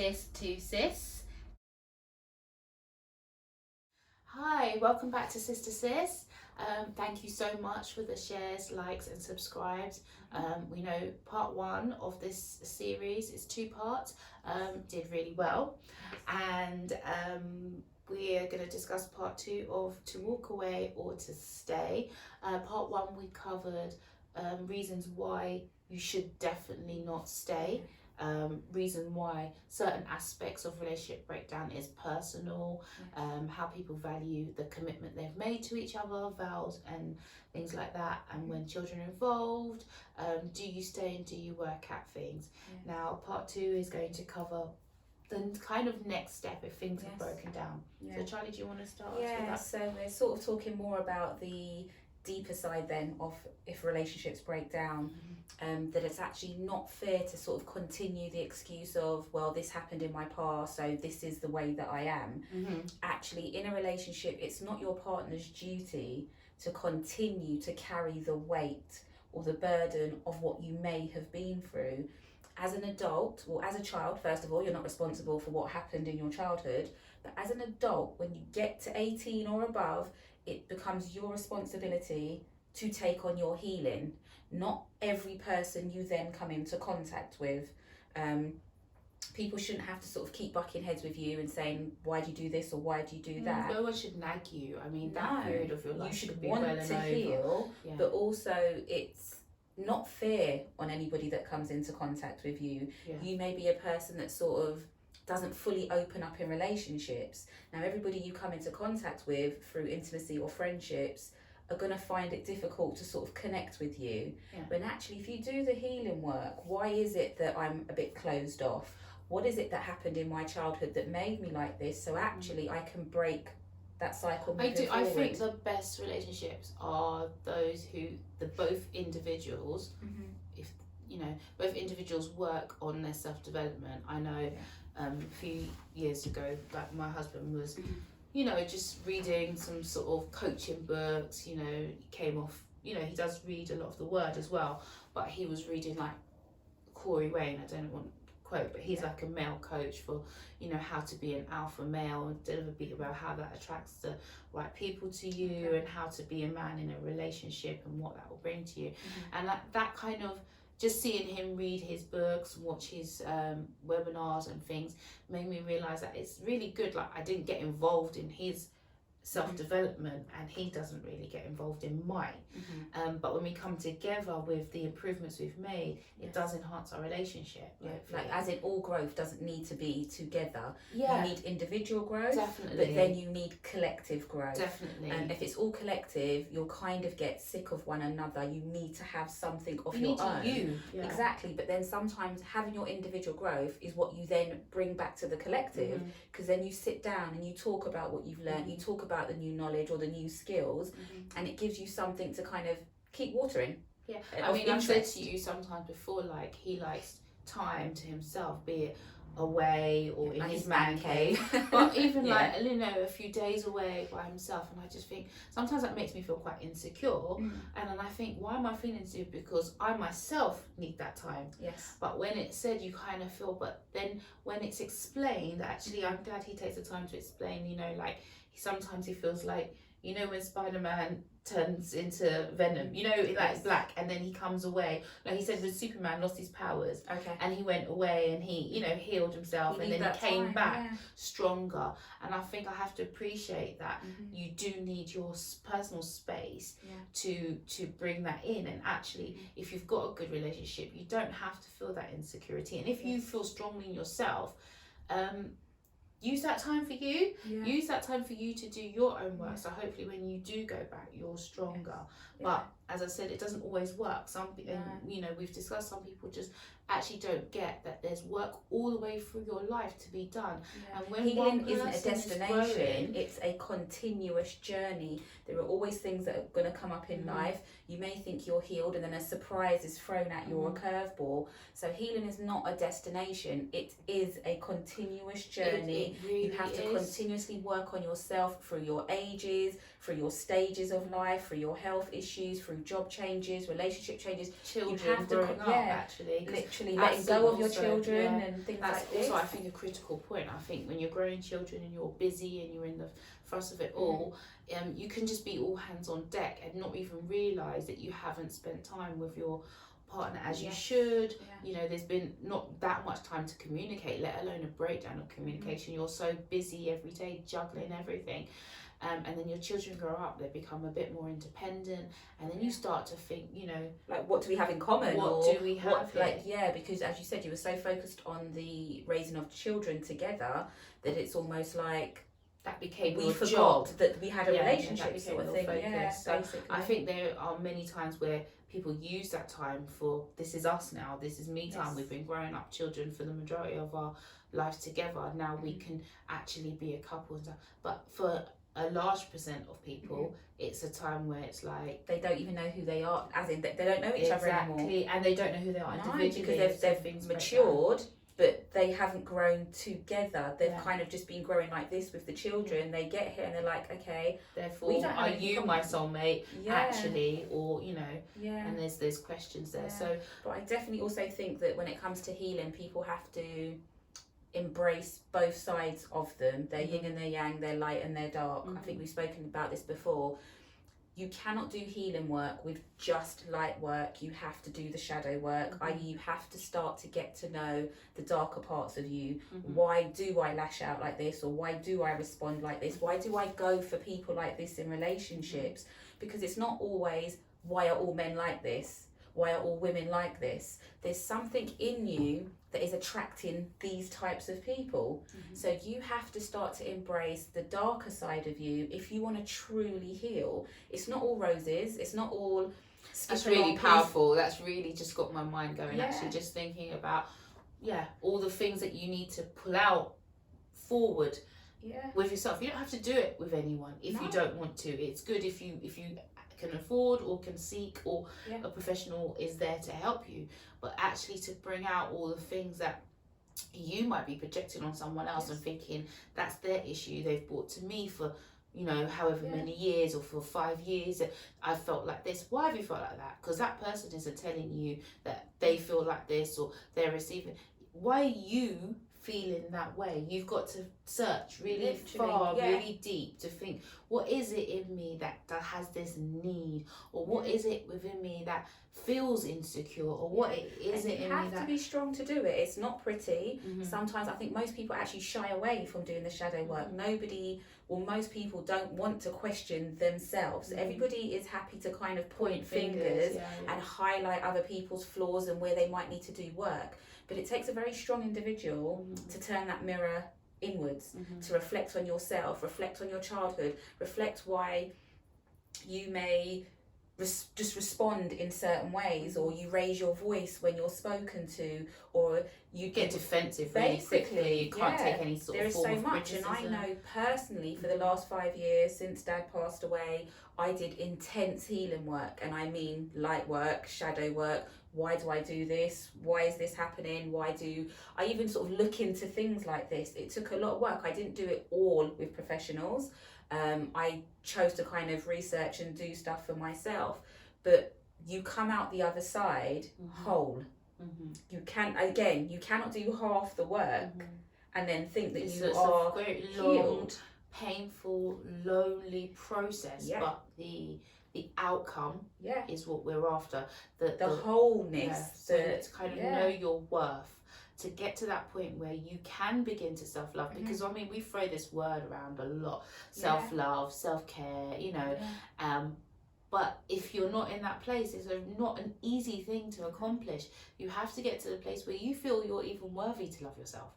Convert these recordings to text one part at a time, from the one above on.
sis to sis. Hi, welcome back to Sister Sis. Thank you so much for the shares, likes and subscribes. We know part one of this series is 2 parts, did really well, and we're going to discuss part 2 of To Walk Away or To Stay. Part 1 we covered reasons why you should definitely not stay. Reason why certain aspects of relationship breakdown is personal, how people value the commitment they've made to each other, vows and things like that, and when children are involved, do you stay and do you work at things. Now part 2 is going to cover the kind of next step if things have broken down. So Charlie, do you want to start with that? So we're sort of talking more about the deeper side then of if relationships break down, that it's actually not fair to sort of continue the excuse of, well, this happened in my past, so this is the way that I am. Actually, in a relationship, it's not your partner's duty to continue to carry the weight or the burden of what you may have been through. As an adult, or as a child, first of all, you're not responsible for what happened in your childhood, but as an adult, when you get to 18 or above, it becomes your responsibility to take on your healing. Not every person you then come into contact with. People shouldn't have to sort of keep bucking heads with you and saying, why do you do this or why do you do that? No one should nag you. I mean, that period of your life you should be want well to heal, but also it's not fair on anybody that comes into contact with you. You may be a person that sort of doesn't fully open up in relationships. Now, everybody you come into contact with through intimacy or friendships are going to find it difficult to sort of connect with you. But actually, if you do the healing work, why is it that I'm a bit closed off? What is it that happened in my childhood that made me like this? So actually, I can break that cycle moving forward. I think the best relationships are those who both individuals, if both individuals work on their self-development. I know a few years ago, like my husband was just reading some sort of coaching books. He came off, he does read a lot of the word as well, but he was reading like Corey Wayne, I don't want to quote, but he's like a male coach for how to be an alpha male and deliver a bit about how that attracts the right people to you, and how to be a man in a relationship and what that will bring to you. And that kind of, just seeing him read his books, watch his webinars and things, made me realise that it's really good. Like, I didn't get involved in his self-development, and he doesn't really get involved in mine. But when we come together with the improvements we've made, it does enhance our relationship. Like, as in, all growth doesn't need to be together. You need individual growth, definitely, but then you need collective growth. Definitely. And if it's all collective, you'll kind of get sick of one another. You need to have something of your own. Exactly. But then sometimes having your individual growth is what you then bring back to the collective, because then you sit down and you talk about what you've learned, you talk about the new knowledge or the new skills, and it gives you something to kind of keep watering. I mean, I've said to you sometimes before, like, he likes time to himself, be it away or in his man cave, but even like a few days away by himself. And I just think sometimes that makes me feel quite insecure, and then I think, why am I feeling insecure? Because I myself need that time. But when it's said, you kind of feel, but then when it's explained, actually, I'm glad he takes the time to explain. Like, sometimes he feels like, when Spider-Man turns into Venom, like black, and then he comes away. Like he said, when Superman lost his powers, and he went away and he, healed himself, and then he came back stronger. And I think I have to appreciate that you do need your personal space to bring that in. And actually, if you've got a good relationship, you don't have to feel that insecurity. And if you feel strongly in yourself, use that time for you. Use that time for you to do your own work. So hopefully when you do go back, you're stronger. But as I said, it doesn't always work. We've discussed, some people just actually don't get that there's work all the way through your life to be done. And when healing isn't a destination, it's a continuous journey. There are always things that are going to come up in life. You may think you're healed, and then a surprise is thrown at you, or a curveball. So healing is not a destination, it is a continuous journey. It really you have to continuously work on yourself through your ages, through your stages of life, through your health issues, through job changes, relationship changes, children have to growing up, actually. literally letting go of your also, children and things that's like this. also, I think, a critical point. I think when you're growing children and you're busy and you're in the thrust of it all, you can just be all hands on deck and not even realise that you haven't spent time with your partner as you should. You know, there's been not that much time to communicate, let alone a breakdown of communication. You're so busy every day juggling everything. And then your children grow up, they become a bit more independent, and then you start to think, you know, like, what do we have in common? What do we have here? Like, because as you said, you were so focused on the raising of children together that it's almost like that became we your forgot job. that we had a that relationship became sort of your thing. focus. Yeah, So basically. I think there are many times where people use that time for, this is us now, this is me time. We've been growing up children for the majority of our lives together. Now we can actually be a couple and stuff. But for a large percent of people, it's a time where it's like they don't even know who they are, as in they don't know each other anymore. Exactly, and they don't know who they are individually. Because they've matured, but they haven't grown together. They've kind of just been growing like this with the children. They get here and they're like, okay, therefore, are you my soulmate actually, or you know? And there's questions there. So, but I definitely also think that when it comes to healing, people have to embrace both sides of them, their yin and their yang, their light and their dark. I think we've spoken about this before. You cannot do healing work with just light work. You have to do the shadow work, i.e. you have to start to get to know the darker parts of you. Why do I lash out like this, or why do I respond like this? Why do I go for people like this in relationships? Because it's not always, why are all men like this? Why are all women like this? There's something in you that is attracting these types of people. So you have to start to embrace the darker side of you if you want to truly heal. It's not all roses, it's not all... That's really powerful. That's really just got my mind going, actually, just thinking about all the things that you need to pull out forward with yourself. You don't have to do it with anyone if you don't want to. It's good if you can afford or can seek, or a professional is there to help you, but actually to bring out all the things that you might be projecting on someone else and thinking that's their issue they've brought to me for, you know, however many years, or for 5 years. I felt like this. Why have you felt like that? Because that person isn't telling you that they feel like this, or they're receiving. Why are you feeling that way? You've got to search really far, really deep, to think, what is it in me that has this need, or what is it within me that feels insecure, or what is it in me that... You have to be strong to do it. It's not pretty. Sometimes I think most people actually shy away from doing the shadow work. Most people don't want to question themselves. Everybody is happy to kind of point fingers and highlight other people's flaws and where they might need to do work. But it takes a very strong individual to turn that mirror inwards, to reflect on yourself, reflect on your childhood, reflect why you may just respond in certain ways, or you raise your voice when you're spoken to, or you get defensive really quickly. You can't take any sort of form of criticism. And I know personally, for the last 5 years since Dad passed away, I did intense healing work, and I mean light work, shadow work. Why do I do this? Why is this happening? Why do I even sort of look into things like this? It took a lot of work. I didn't do it all with professionals. I chose to kind of research and do stuff for myself. But you come out the other side whole. You cannot do half the work and then think that you are a very long, painful, lonely process. But the outcome is what we're after. The wholeness. To kind of know your worth, to get to that point where you can begin to self-love. Because I mean, we throw this word around a lot, self-love, self-care, you know, but if you're not in that place, it's not an easy thing to accomplish. You have to get to the place where you feel you're even worthy to love yourself,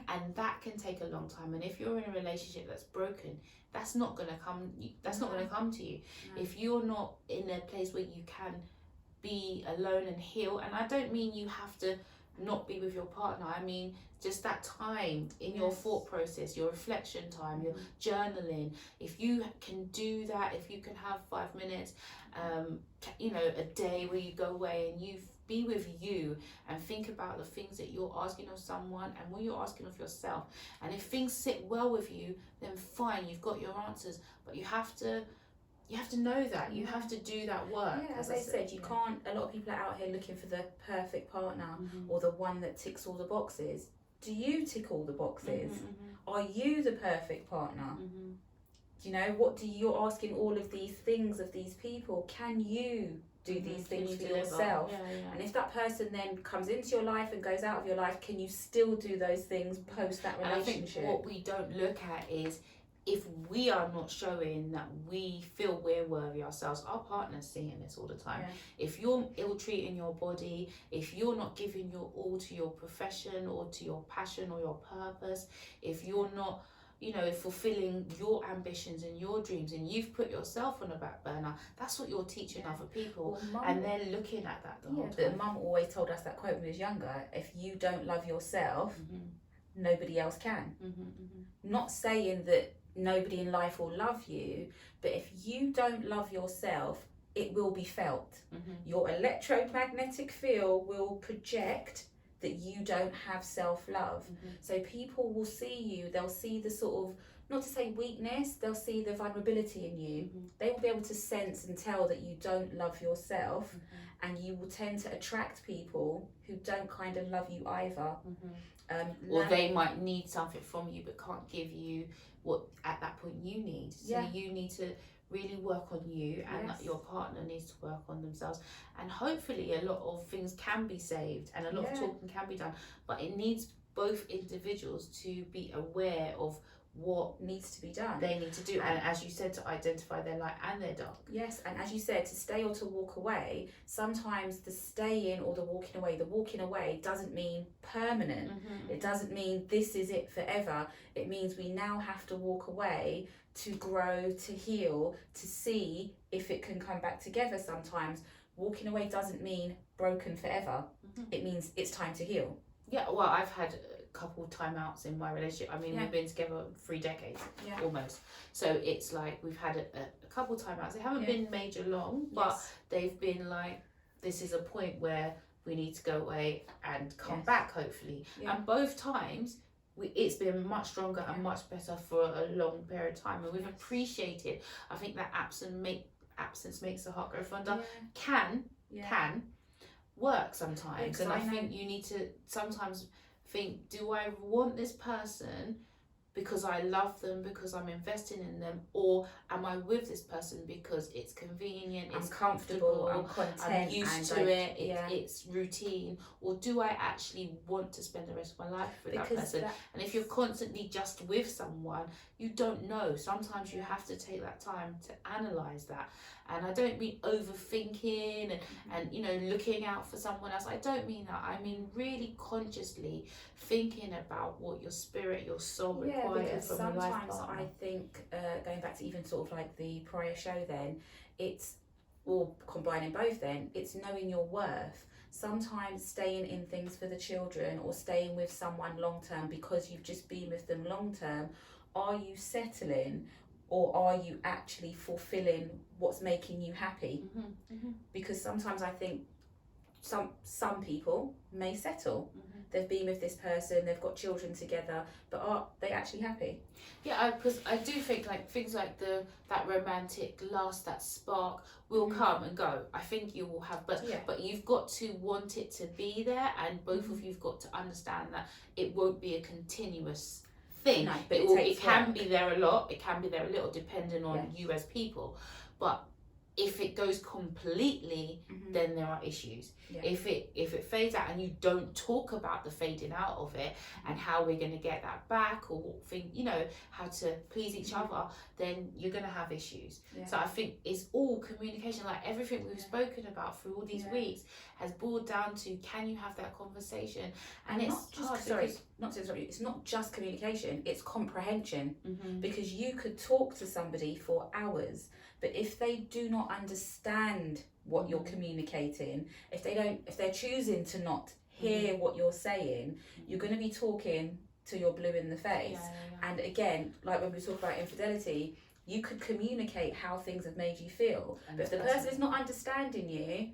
and that can take a long time. And if you're in a relationship that's broken, that's not going to come. That's not going to come to you if you're not in a place where you can be alone and heal. And I don't mean you have to not be with your partner. I mean just that time in your thought process, your reflection time, your journaling. If you can do that, if you can have 5 minutes, you know, a day where you go away and you be with you and think about the things that you're asking of someone and what you're asking of yourself. And if things sit well with you, then fine, you've got your answers. But you have to You have to know that. You have to do that work. Yeah, as I said, you can't. A lot of people are out here looking for the perfect partner or the one that ticks all the boxes. Do you tick all the boxes? Are you the perfect partner? You know, what do you're asking all of these things of these people? Can you do these things for yourself? And if that person then comes into your life and goes out of your life, can you still do those things post that relationship? And I think what we don't look at is, if we are not showing that we feel we're worthy ourselves, our partner's seeing this all the time. If you're ill-treating your body, if you're not giving your all to your profession or to your passion or your purpose, if you're not, you know, fulfilling your ambitions and your dreams, and you've put yourself on a back burner, that's what you're teaching other people. And they're looking at that the whole time. But Mum always told us that quote when we was younger: if you don't love yourself, nobody else can. Not saying that nobody in life will love you, but if you don't love yourself, it will be felt. Your electromagnetic field will project that you don't have self-love. So people will see you, they'll see the sort of, not to say weakness, they'll see the vulnerability in you. They will be able to sense and tell that you don't love yourself, and you will tend to attract people who don't kind of love you either. Or they might need something from you but can't give you what at that point you need. So you need to really work on you, and that your partner needs to work on themselves. And hopefully a lot of things can be saved and a lot of talking can be done, but it needs both individuals to be aware of what needs to be done. They need to do, and as you said, to identify their light and their dark. Yes, and as you said, to stay or to walk away, sometimes the staying or the walking away doesn't mean permanent. It doesn't mean this is it forever. It means we now have to walk away to grow, to heal, to see if it can come back together. Sometimes walking away doesn't mean broken forever. It means it's time to heal. Yeah, well, I've had couple timeouts in my relationship. I mean, we've been together 3 decades almost, so it's like we've had a couple timeouts. They haven't been major long, but they've been like, this is a point where we need to go away and come back, hopefully. And both times it's been much stronger and much better for a long period of time, and we've appreciated. I think that absence makes the heart grow fonder can work sometimes. And I think you need to sometimes think, do I want this person because I love them, because I'm investing in them, or am I with this person because it's convenient, it's comfortable, I'm used to it, it's routine, or do I actually want to spend the rest of my life with that person? And if you're constantly just with someone, you don't know. Sometimes you have to take that time to analyse that. And I don't mean overthinking and you know, looking out for someone else. I don't mean that. I mean really consciously thinking about what your spirit, your soul requires from a life partner. Sometimes I think, going back to even sort of like the prior show then, it's, or combining both then, it's knowing your worth. Sometimes staying in things for the children or staying with someone long term because you've just been with them long term, are you settling? Or are you actually fulfilling what's making you happy? Because sometimes I think some people may settle. They've been with this person, they've got children together, but are they actually happy? Yeah, because I do think like things like that romantic lust, that spark will come and go. I think you will have, but you've got to want it to be there, and both of you've got to understand that it won't be a continuous thing, but it can be there a lot, it can be there a little, depending on you as people. But if it goes completely, then there are issues. If it fades out and you don't talk about the fading out of it and how we're going to get that back, or how to please each other, then you're going to have issues. So I think it's all communication. Like everything we've spoken about through all these weeks has boiled down to, can you have that conversation? And it's not to interrupt you, it's not just communication, it's comprehension. Because you could talk to somebody for hours, but if they do not understand what you're communicating, if they're choosing to not hear what you're saying, you're going to be talking till you're blue in the face. And again, like when we talk about infidelity, you could communicate how things have made you feel, but if the person is not understanding you,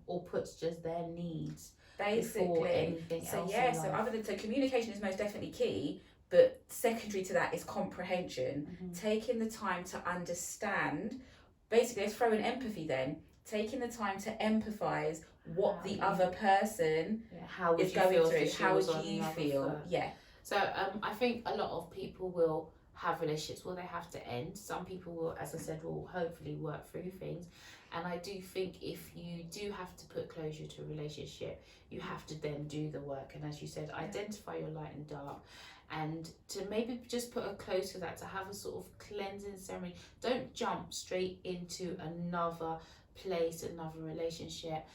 or puts just their needs basically anything else. So communication is most definitely key, but secondary to that is comprehension. Taking the time to understand basically, let's throw in empathy then. Taking the time to empathise what How the you- other person How would is you going feel through. if she How was would on you the other feel? foot? Yeah. So I think a lot of people will have relationships where they have to end. Some people will, as I said, will hopefully work through things. And I do think if you do have to put closure to a relationship, you have to then do the work. And as you said, identify your light and dark. And to maybe just put a close to that, to have a sort of cleansing ceremony. Don't jump straight into another place, another relationship,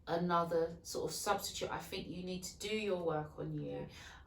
another sort of substitute. I think you need to do your work on you. Yeah.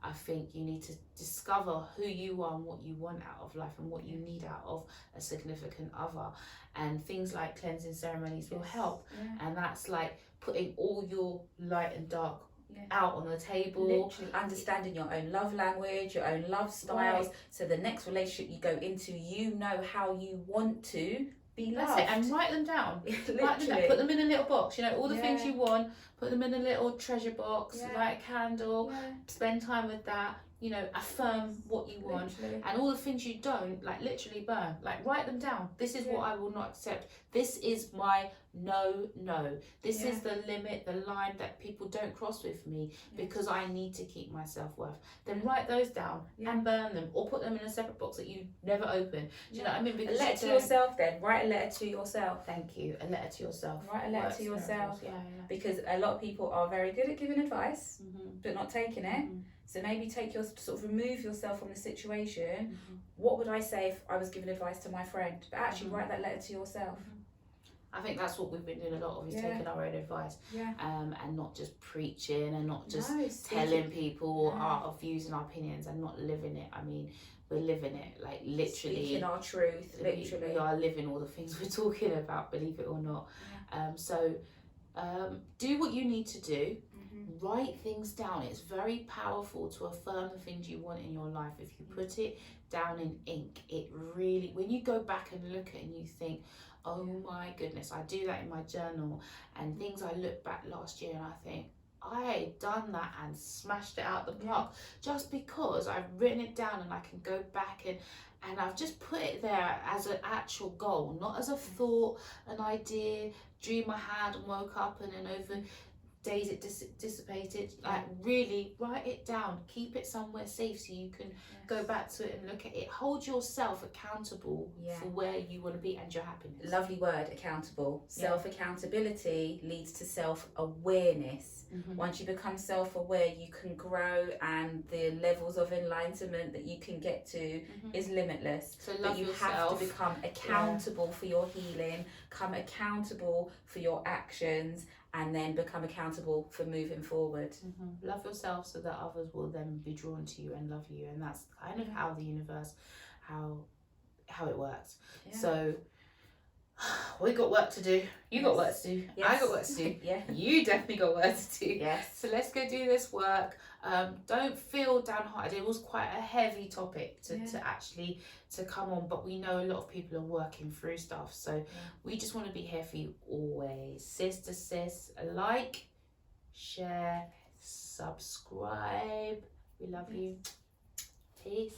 I think you need to discover who you are and what you want out of life and what you need out of a significant other. And things like cleansing ceremonies will help. Yeah. And that's like putting all your light and dark Yeah. out on the table. Literally understanding your own love language, your own love styles. So the next relationship you go into, you know how you want to be loved. That's it, and write them down. Literally. Write them down. Put them in a little box. You know, all the things Yeah. you want. Put them in a little treasure box. Yeah. Light a candle. Yeah. Spend time with that. You know, affirm what you want. Literally. And all the things you don't, like, literally burn. Like, write them down. This is what I will not accept. This is my no. This is the limit, the line that people don't cross with me because I need to keep my self-worth. Then write those down and burn them, or put them in a separate box that you never open. Do you know what I mean? A Because letter to yourself then. Write a letter to yourself. Thank you. A letter to yourself. Write a letter Works to yourself. miracles. Yeah. Because a lot of people are very good at giving advice, Mm-hmm. but not taking it. Mm-hmm. So maybe sort of remove yourself from the situation. Mm-hmm. What would I say if I was giving advice to my friend? But actually write that letter to yourself. I think that's what we've been doing a lot of, is taking our own advice, Yeah. and not just preaching and not just No, telling people Yeah. our views and our opinions and not living it. I mean, we're living it, like literally. Speaking our truth, literally. We are living all the things we're talking about, believe it or not. So do what you need to do. Write things down. It's very powerful to affirm the things you want in your life. If you put it down in ink, it really, when you go back and look at it and you think, oh my goodness, I do that in my journal, and things I look back last year and I think, I done that and smashed it out the park just because I've written it down and I can go back and I've just put it there as an actual goal, not as a thought, an idea, dream I had and woke up and then over days it dissipated. Like, really write it down, keep it somewhere safe so you can go back to it and look at it. Hold yourself accountable for where you want to be and your happiness. Lovely word, accountable. Self-accountability leads to self-awareness. Once you become self-aware, you can grow, and the levels of enlightenment that you can get to is limitless. So but you have to become accountable for your healing, become accountable for your actions, and then become accountable for moving forward. Love yourself so that others will then be drawn to you and love you, and that's kind of how the universe, how it works. So we got work to do. You got work to do. I got work to do. You definitely got work to do. So let's go do this work. Don't feel downhearted. It was quite a heavy topic to actually to come on, but we know a lot of people are working through stuff. So we just want to be here for you always. Sis to sis, like, share, subscribe. We love you. Peace.